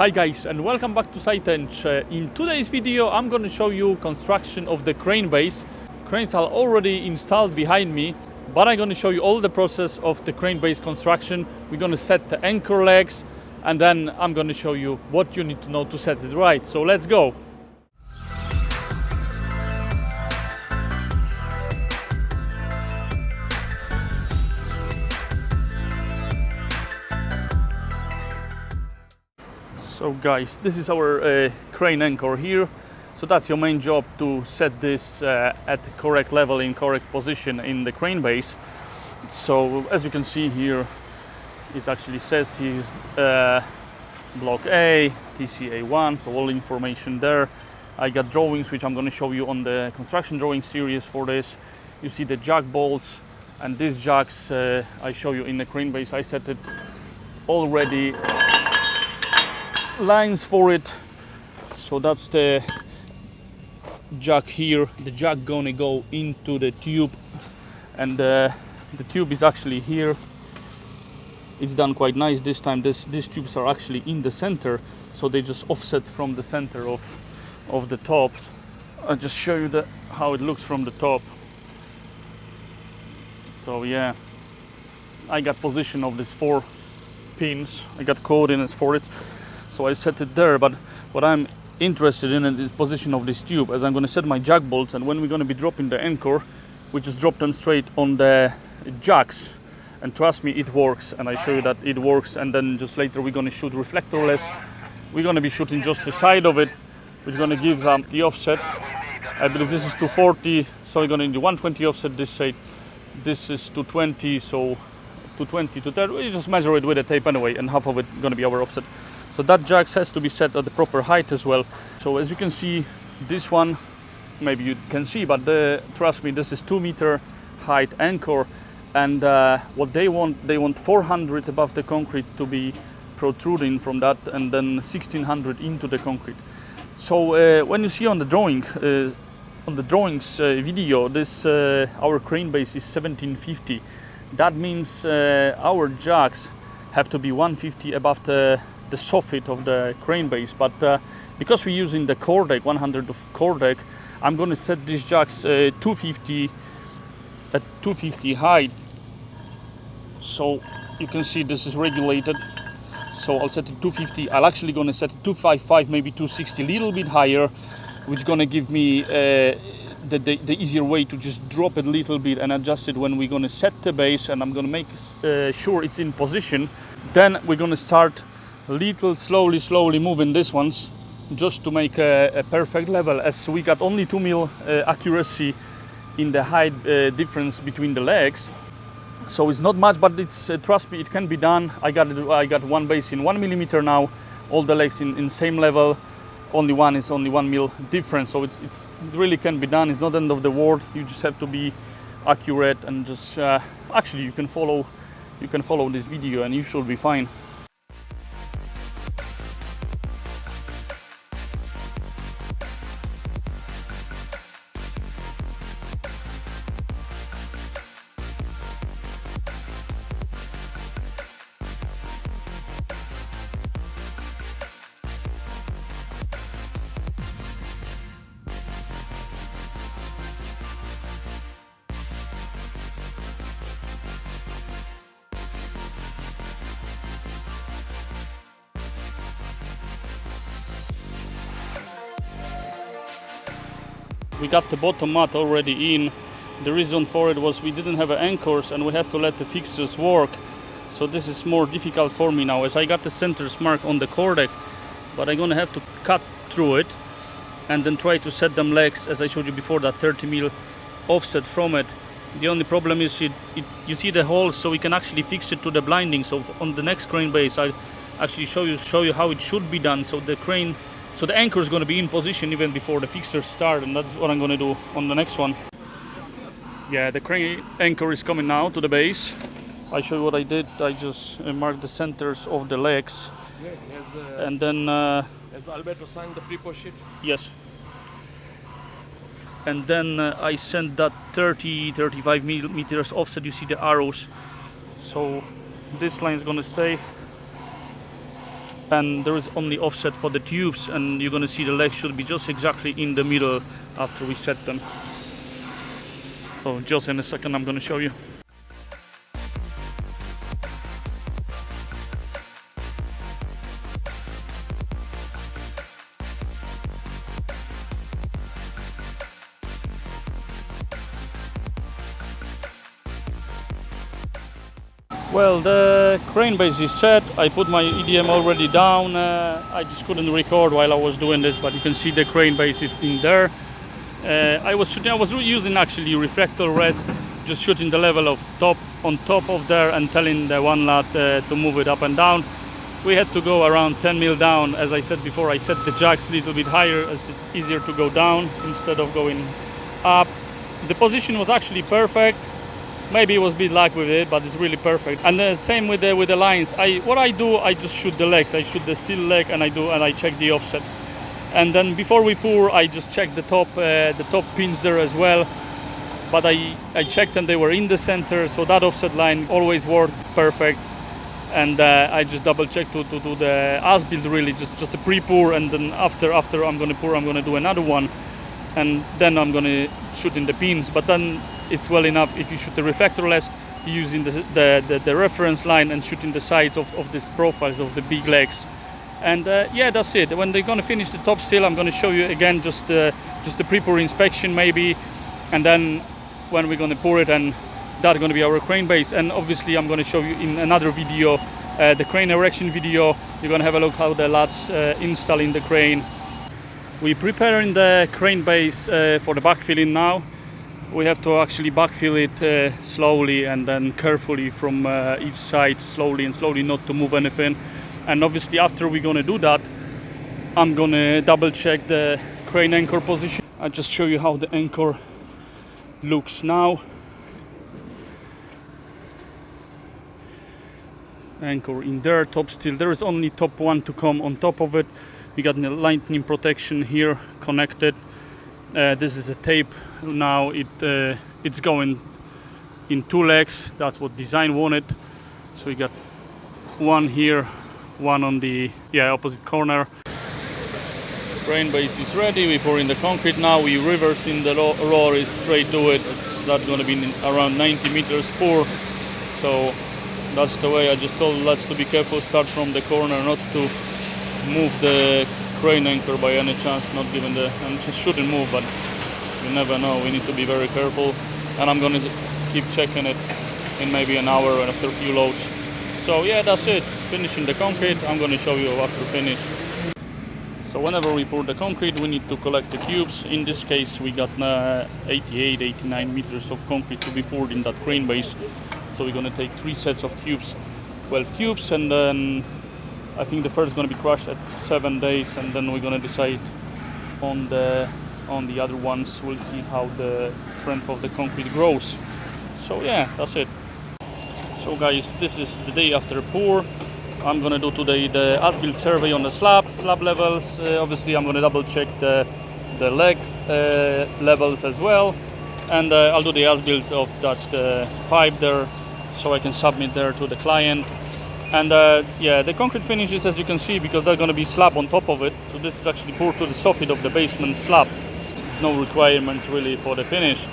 Hi guys, and welcome back to SITENG. In today's video I'm going to show you construction of the crane base. Cranes are already installed behind me, but I'm going to show you all the process of the crane base construction. We're going to set the anchor legs, and then I'm going to show you what you need to know to set it right. So let's go. So guys, this is our crane anchor here. So that's your main job, to set this at the correct level, in correct position in the crane base. So as you can see here, it actually says here block A, TCA1, so all information there. I got drawings which I'm going to show you on the construction drawing series for this. You see the jack bolts, and these jacks I show you in the crane base. I set it already lines for it. So that's the jack here. The jack gonna go into the tube, and the tube is actually here. It's done quite nice this time. These tubes are actually in the center, so they just offset from the center of the tops. I'll just show you how it looks from the top. So yeah, I got position of these 4 pins. I got coordinates for it, so I set it there. But what I'm interested in is position of this tube, as I'm going to set my jack bolts, and when we're going to be dropping the anchor, we just drop them straight on the jacks, and trust me, it works. And I show you that it works. And then just later we're going to shoot reflectorless. We're going to be shooting just the side of it, which is going to give the offset. I believe this is 240, so we're going to do 120 offset this side. This is 220, so 220 to 30. We just measure it with a tape anyway, and half of it going to be our offset. So that jack has to be set at the proper height as well. So as you can see, this one, maybe you can see, but trust me, this is 2-meter height anchor. And what they want 400 above the concrete to be protruding from that, and then 1600 into the concrete. So when you see on the drawing, on the drawings video, this our crane base is 1750. That means our jacks have to be 150 above the soffit of the crane base. But because we're using the core deck, 100 of core deck, I'm going to set these jacks 250 at 250 height. So you can see this is regulated. So I'll set it 250. I'm actually going to set it 255, maybe 260, a little bit higher, which is going to give me the easier way to just drop it a little bit and adjust it when we're going to set the base. And I'm going to make sure it's in position. Then we're going to start little slowly moving these ones, just to make a perfect level, as we got only 2 mil accuracy in the height difference between the legs. So it's not much, but it's trust me, it can be done. I got one base in 1 millimeter now, all the legs in same level. Only one is only 1 mil difference, so it really can be done. It's not the end of the world. You just have to be accurate, and just actually you can follow this video and you should be fine. We got the bottom mat already in. The reason for it was we didn't have anchors, and we have to let the fixtures work. So this is more difficult for me now, as I got the centers mark on the core deck, but I'm gonna have to cut through it and then try to set them legs, as I showed you before, that 30 mil offset from it. The only problem is you see the holes, so we can actually fix it to the blinding. So on the next crane base, I actually show you how it should be done. So the anchor is going to be in position even before the fixtures start, and that's what I'm going to do on the next one. Yeah, the crane anchor is coming now to the base. I show you what I did. I just marked the centers of the legs. Yes, and then has Alberto signed the pre-post sheet? Yes. And then I sent that 35 millimeters offset. You see the arrows, so this line is going to stay. and there is only offset for the tubes, and you're gonna see the legs should be just exactly in the middle after we set them. So just in a second I'm gonna show you. Well, the crane base is set. I put my EDM already down. I just couldn't record while I was doing this, but you can see the crane base is in there. I was using actually reflector res, just shooting the level of on top of there and telling the one lad to move it up and down. We had to go around 10 mil down. As I said before, I set the jacks a little bit higher as it's easier to go down instead of going up. The position was actually perfect. Maybe it was a bit luck with it, but it's really perfect. And the same with the lines. What I do, I just shoot the legs. I shoot the steel leg, and I check the offset. And then before we pour, I just check the top pins there as well. But I checked and they were in the center, so that offset line always worked perfect. And I just double check to do the as-built, really just a pre-pour, and then after I'm gonna pour, I'm gonna do another one, and then I'm gonna shoot in the pins. But then it's well enough if you shoot the reflectorless, using the reference line and shooting the sides of these profiles of the big legs. And yeah, that's it. When they're gonna finish the top seal, I'm gonna show you again just the pre-pour inspection maybe, and then when we're gonna pour it, and that's gonna be our crane base. And obviously I'm gonna show you in another video, the crane erection video. You're gonna have a look how the lads installing the crane. We're preparing the crane base for the backfilling now. We have to actually backfill it slowly and then carefully from each side, slowly, not to move anything. And obviously after we're gonna do that, I'm gonna double check the crane anchor position. I'll just show you how the anchor looks now. Anchor in there, top steel. There is only top one to come on top of it. We got the lightning protection here connected. This is a tape now. It's going in two legs. That's what design wanted. So we got one here, one on the opposite corner. Crane base is ready. We pour in the concrete now. We reversing the roller is straight to it. That's going to be around 90 meters pour. So that's the way. I just told lads to be careful. Start from the corner, not to move the crane anchor by any chance, not given and it shouldn't move, but you never know. We need to be very careful, and I'm gonna keep checking it in maybe an hour after a few loads. So yeah, that's it. Finishing the concrete. I'm gonna show you after finish. So whenever we pour the concrete, we need to collect the cubes. In this case, we got 89 meters of concrete to be poured in that crane base. So we're gonna take 3 sets of cubes, 12 cubes, and then I think the first is going to be crushed at 7 days, and then we're going to decide on the other ones. We'll see how the strength of the concrete grows. So yeah, that's it. So guys, this is the day after pour. I'm going to do today the as-built survey on the slab levels. Obviously I'm going to double check the leg levels as well, and I'll do the as-built of that pipe there, so I can submit there to the client. And yeah, the concrete finishes, as you can see, because there's going to be slab on top of it. So this is actually poured to the soffit of the basement slab. There's no requirements really for the finish.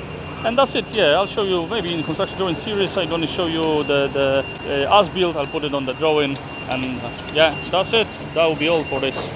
And that's it. Yeah, I'll show you maybe in construction drawing series. I'm going to show you the as-built. I'll put it on the drawing, and yeah, that's it. That will be all for this.